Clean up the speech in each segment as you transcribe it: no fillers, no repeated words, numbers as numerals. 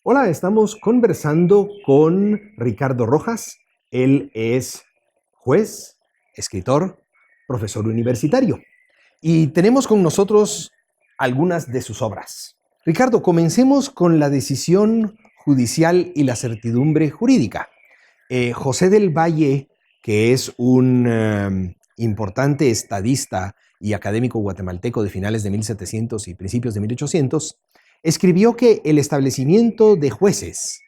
Hola, estamos conversando con Ricardo Rojas. Él es juez, escritor, profesor universitario. Y tenemos con nosotros algunas de sus obras. Ricardo, comencemos con la decisión judicial y la certidumbre jurídica. José del Valle, que es un importante estadista y académico guatemalteco de finales de 1700 y principios de 1800, escribió que el establecimiento de jueces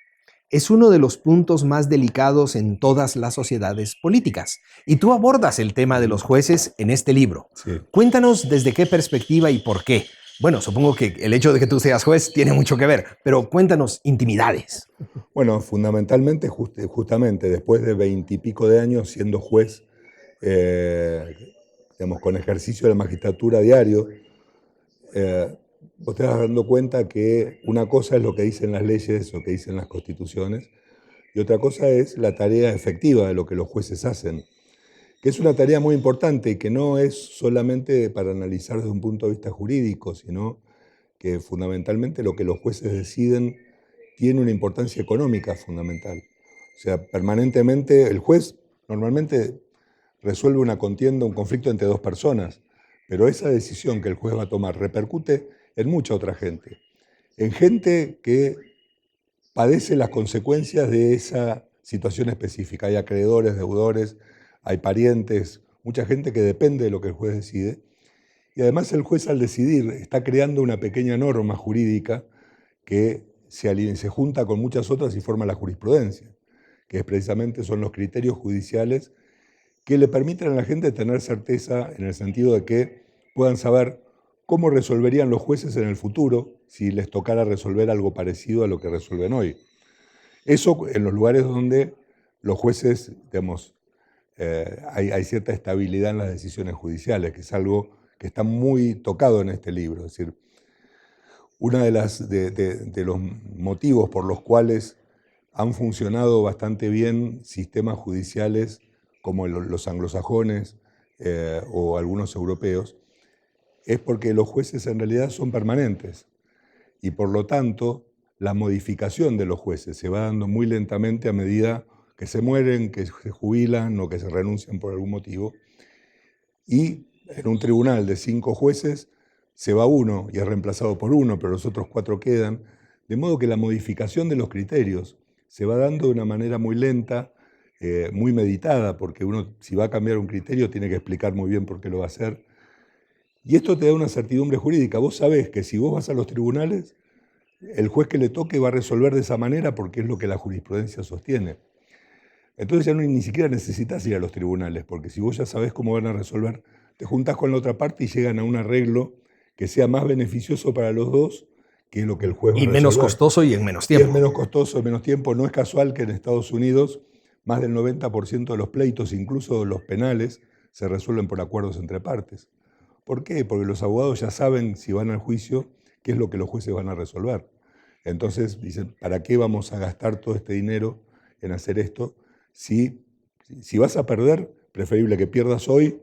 es uno de los puntos más delicados en todas las sociedades políticas. Y tú abordas el tema de los jueces en este libro. Sí. Cuéntanos desde qué perspectiva y por qué. Bueno, supongo que el hecho de que tú seas juez tiene mucho que ver, pero cuéntanos intimidades. Bueno, fundamentalmente, justamente después de 20 y pico de años siendo juez, digamos, con ejercicio de la magistratura diario, vos te vas dando cuenta que una cosa es lo que dicen las leyes, lo que dicen las constituciones, y otra cosa es la tarea efectiva de lo que los jueces hacen, que es una tarea muy importante y que no es solamente para analizar desde un punto de vista jurídico, sino que fundamentalmente lo que los jueces deciden tiene una importancia económica fundamental. O sea, permanentemente el juez normalmente resuelve una contienda, un conflicto entre dos personas, pero esa decisión que el juez va a tomar repercute en mucha otra gente. En gente que padece las consecuencias de esa situación específica. Hay acreedores, deudores, hay parientes, mucha gente que depende de lo que el juez decide. Y además el juez al decidir está creando una pequeña norma jurídica que se junta con muchas otras y forma la jurisprudencia, que es precisamente son los criterios judiciales que le permiten a la gente tener certeza en el sentido de que puedan saber cómo resolverían los jueces en el futuro si les tocara resolver algo parecido a lo que resuelven hoy. Eso en los lugares donde los jueces, digamos, hay cierta estabilidad en las decisiones judiciales, que es algo que está muy tocado en este libro. Es decir, uno de los motivos por los cuales han funcionado bastante bien sistemas judiciales como los anglosajones o algunos europeos, es porque los jueces en realidad son permanentes y por lo tanto la modificación de los jueces se va dando muy lentamente a medida que se mueren, que se jubilan o que se renuncian por algún motivo. Y en un tribunal de 5 jueces se va uno y es reemplazado por uno, pero los otros 4 quedan, de modo que la modificación de los criterios se va dando de una manera muy lenta, muy meditada, porque uno si va a cambiar un criterio tiene que explicar muy bien por qué lo va a hacer. Y esto te da una certidumbre jurídica. Vos sabés que si vos vas a los tribunales, el juez que le toque va a resolver de esa manera porque es lo que la jurisprudencia sostiene. Entonces ya ni siquiera necesitas ir a los tribunales, porque si vos ya sabés cómo van a resolver, te juntás con la otra parte y llegan a un arreglo que sea más beneficioso para los dos que lo que el juez va a Y menos resolver. costoso y en menos Y es tiempo. menos costoso, en menos tiempo. No es casual que en Estados Unidos más del 90% de los pleitos, incluso los penales, se resuelven por acuerdos entre partes. ¿Por qué? Porque los abogados ya saben, si van al juicio, qué es lo que los jueces van a resolver. Entonces dicen, ¿para qué vamos a gastar todo este dinero en hacer esto? Si vas a perder, preferible que pierdas hoy,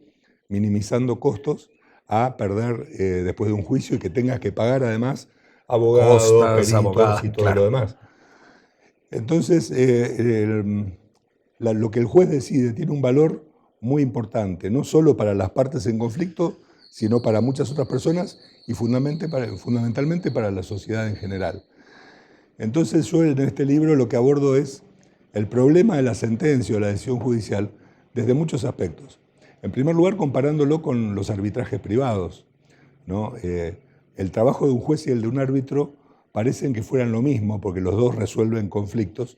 minimizando costos, a perder después de un juicio y que tengas que pagar además abogados, Costas, peritos y abogada, todo lo claro. demás. Entonces, lo que el juez decide tiene un valor muy importante, no solo para las partes en conflicto, sino para muchas otras personas y fundamentalmente para la sociedad en general. Entonces yo en este libro lo que abordo es el problema de la sentencia o la decisión judicial desde muchos aspectos. En primer lugar, comparándolo con los arbitrajes privados, ¿no? El trabajo de un juez y el de un árbitro parecen que fueran lo mismo porque los dos resuelven conflictos,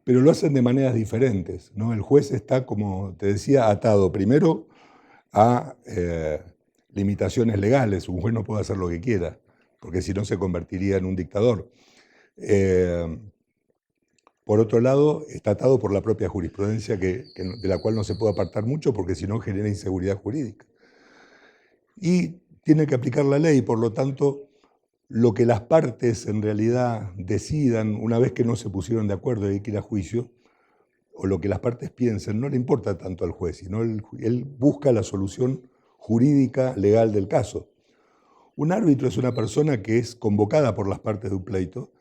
pero lo hacen de maneras diferentes, ¿no? El juez está, como te decía, atado primero a limitaciones legales. Un juez no puede hacer lo que quiera, porque si no se convertiría en un dictador. Eh, por otro lado, está atado por la propia jurisprudencia de la cual no se puede apartar mucho porque si no genera inseguridad jurídica. Y tiene que aplicar la ley, por lo tanto, lo que las partes en realidad decidan una vez que no se pusieron de acuerdo y hay que ir a juicio, o lo que las partes piensen, no le importa tanto al juez, sino él busca la solución jurídica legal del caso. Un árbitro es una persona que es convocada por las partes de un pleito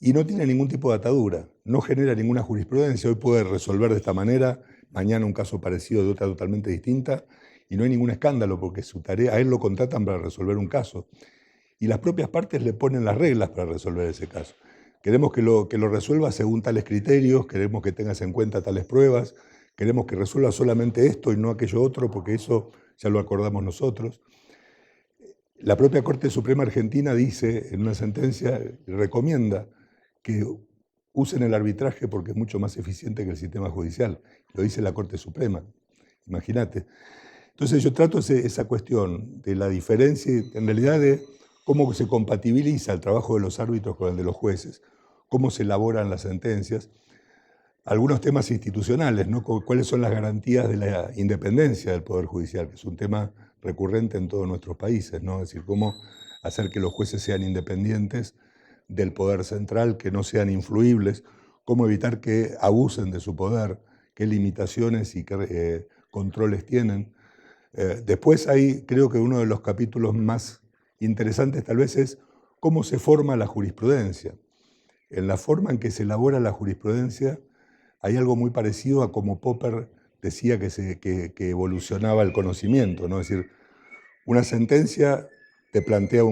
y no tiene ningún tipo de atadura, no genera ninguna jurisprudencia. Hoy puede resolver de esta manera, mañana un caso parecido de otra totalmente distinta, y no hay ningún escándalo porque su tarea, a él lo contratan para resolver un caso. Y las propias partes le ponen las reglas para resolver ese caso. Queremos que lo resuelva según tales criterios, queremos que tengas en cuenta tales pruebas, queremos que resuelva solamente esto y no aquello otro, porque eso ya lo acordamos nosotros. La propia Corte Suprema Argentina dice en una sentencia, recomienda que usen el arbitraje porque es mucho más eficiente que el sistema judicial. Lo dice la Corte Suprema, imagínate. Entonces yo trato esa cuestión de la diferencia, en realidad de cómo se compatibiliza el trabajo de los árbitros con el de los jueces, cómo se elaboran las sentencias, algunos temas institucionales, ¿no? Cuáles son las garantías de la independencia del Poder Judicial, que es un tema recurrente en todos nuestros países, ¿no? Es decir, cómo hacer que los jueces sean independientes del poder central, que no sean influibles, cómo evitar que abusen de su poder, qué limitaciones y qué controles tienen. Después hay, creo que uno de los capítulos más interesantes tal vez es cómo se forma la jurisprudencia. En la forma en que se elabora la jurisprudencia hay algo muy parecido a como Popper decía que evolucionaba el conocimiento, ¿no? Es decir, una sentencia te plantea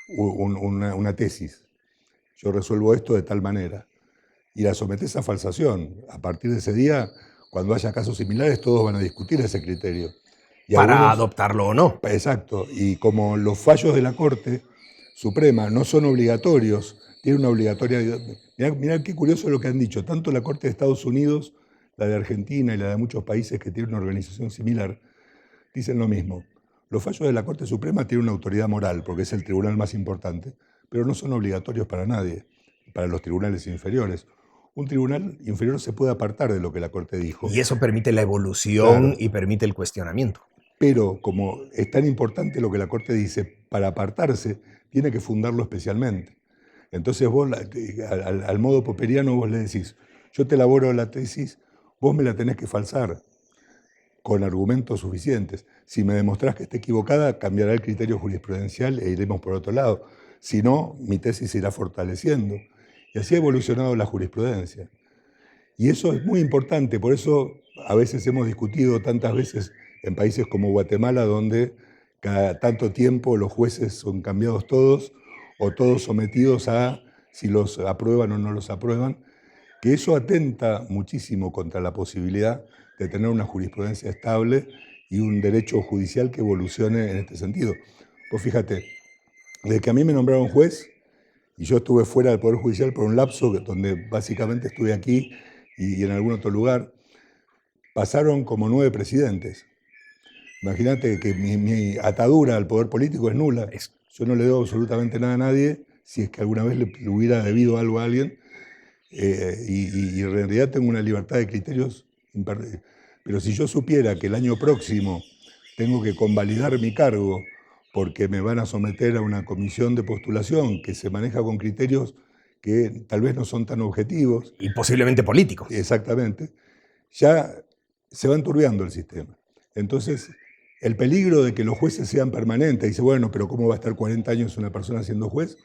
una tesis. Yo resuelvo esto de tal manera. Y la sometes a falsación. A partir de ese día, cuando haya casos similares, todos van a discutir ese criterio. Y Para algunos, adoptarlo o no. exacto, y como los fallos de la Corte Suprema no son obligatorios, tiene una obligatoriedad. Mirá qué curioso lo que han dicho, tanto la Corte de Estados Unidos, la de Argentina y la de muchos países que tienen una organización similar, dicen lo mismo. Los fallos de la Corte Suprema tienen una autoridad moral, porque es el tribunal más importante, pero no son obligatorios para nadie, para los tribunales inferiores. Un tribunal inferior se puede apartar de lo que la Corte dijo. Y eso permite la evolución Claro. y permite el cuestionamiento. Pero como es tan importante lo que la Corte dice, para apartarse tiene que fundarlo especialmente. Entonces vos, al modo popperiano, vos le decís, yo te elaboro la tesis, vos me la tenés que falsar con argumentos suficientes. Si me demostrás que está equivocada, cambiará el criterio jurisprudencial e iremos por otro lado. Si no, mi tesis se irá fortaleciendo. Y así ha evolucionado la jurisprudencia. Y eso es muy importante, por eso a veces hemos discutido tantas veces en países como Guatemala, donde cada tanto tiempo los jueces son cambiados todos, o todos sometidos a si los aprueban o no los aprueban, que eso atenta muchísimo contra la posibilidad de tener una jurisprudencia estable y un derecho judicial que evolucione en este sentido. Pues fíjate, desde que a mí me nombraron juez, y yo estuve fuera del Poder Judicial por un lapso donde básicamente estuve aquí y en algún otro lugar, pasaron como 9 presidentes. Imagínate que mi atadura al poder político es nula. Yo no le debo absolutamente nada a nadie, si es que alguna vez le hubiera debido algo a alguien, y en realidad tengo una libertad de criterios. Pero si yo supiera que el año próximo tengo que convalidar mi cargo porque me van a someter a una comisión de postulación que se maneja con criterios que tal vez no son tan objetivos. Y posiblemente políticos. Exactamente. Ya se va enturbiando el sistema. Entonces, el peligro de que los jueces sean permanentes, dice, bueno, pero ¿cómo va a estar 40 años una persona siendo juez?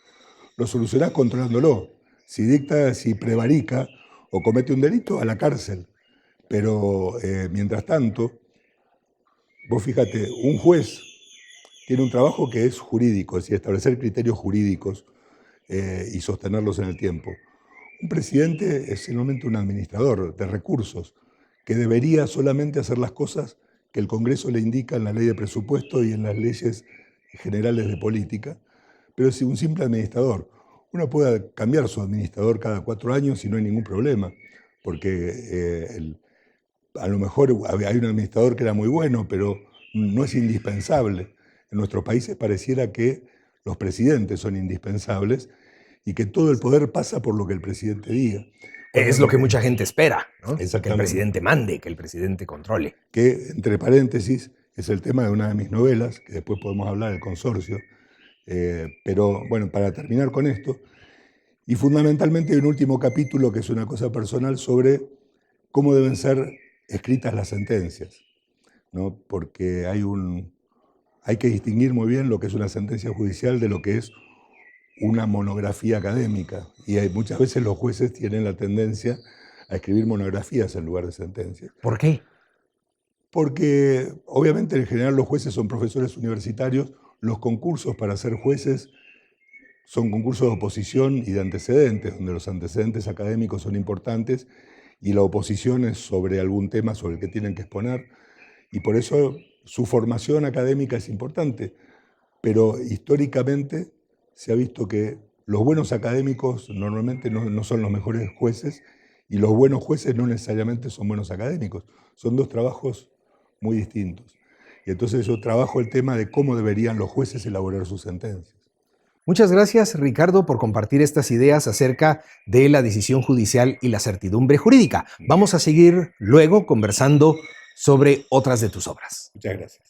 Lo solucionás controlándolo. Si dicta, si prevarica o comete un delito, a la cárcel. Pero mientras tanto, vos fíjate, un juez tiene un trabajo que es jurídico, es decir, establecer criterios jurídicos y sostenerlos en el tiempo. Un presidente es simplemente un administrador de recursos que debería solamente hacer las cosas que el Congreso le indica en la ley de presupuesto y en las leyes generales de política, pero es un simple administrador. Uno puede cambiar su administrador cada 4 años y no hay ningún problema, porque a lo mejor hay un administrador que era muy bueno, pero no es indispensable. En nuestros países pareciera que los presidentes son indispensables y que todo el poder pasa por lo que el presidente diga. Es lo que mucha gente espera, ¿no? Que el Exactamente. presidente mande, que el presidente controle. Que, entre paréntesis, es el tema de una de mis novelas, que después podemos hablar del consorcio. Pero bueno, para terminar con esto, y fundamentalmente hay un último capítulo que es una cosa personal sobre cómo deben ser escritas las sentencias, ¿no? Porque hay que distinguir muy bien lo que es una sentencia judicial de lo que es una monografía académica. Y muchas veces los jueces tienen la tendencia a escribir monografías en lugar de sentencias. ¿Por qué? Porque obviamente en general los jueces son profesores universitarios, los concursos para ser jueces son concursos de oposición y de antecedentes, donde los antecedentes académicos son importantes y la oposición es sobre algún tema sobre el que tienen que exponer, y por eso su formación académica es importante, pero históricamente se ha visto que los buenos académicos normalmente no son los mejores jueces y los buenos jueces no necesariamente son buenos académicos, son dos trabajos muy distintos. Y entonces yo trabajo el tema de cómo deberían los jueces elaborar sus sentencias. Muchas gracias, Ricardo, por compartir estas ideas acerca de la decisión judicial y la certidumbre jurídica. Vamos a seguir luego conversando sobre otras de tus obras. Muchas gracias.